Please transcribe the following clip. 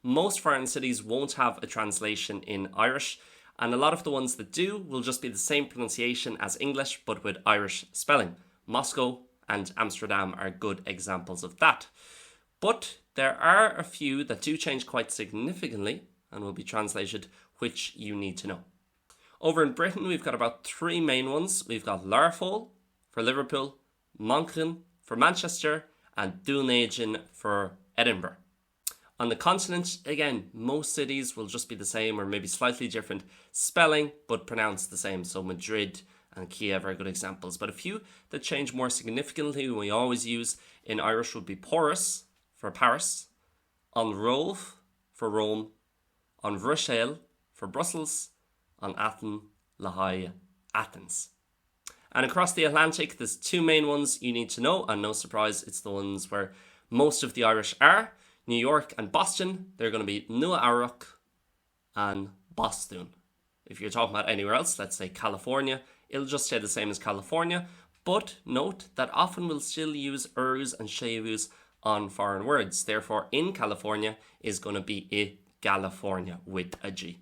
Most foreign cities won't have a translation in Irish, and a lot of the ones that do will just be the same pronunciation as English but with Irish spelling. Moscow and Amsterdam are good examples of that. But there are a few that do change quite significantly and will be translated, which you need to know. Over in Britain, we've got about 3 main ones. We've got Larfol for Liverpool, Monaghan for Manchester, and Dunedin for Edinburgh. On the continent, again, most cities will just be the same or maybe slightly different spelling, but pronounced the same. So Madrid and Kiev are good examples. But a few that change more significantly we always use in Irish would be Porus for Paris, An Rove for Rome, An Bruxelles for Brussels, An Athens, La Haye, Athens. And across the Atlantic, there's 2 main ones you need to know, and no surprise, it's the ones where most of the Irish are. New York and Boston, they're going to be Nua Aruch and Boston. If you're talking about anywhere else, let's say California, it'll just say the same as California, but note that often we'll still use ers and shevus on foreign words. Therefore, in California is going to be I California with a G.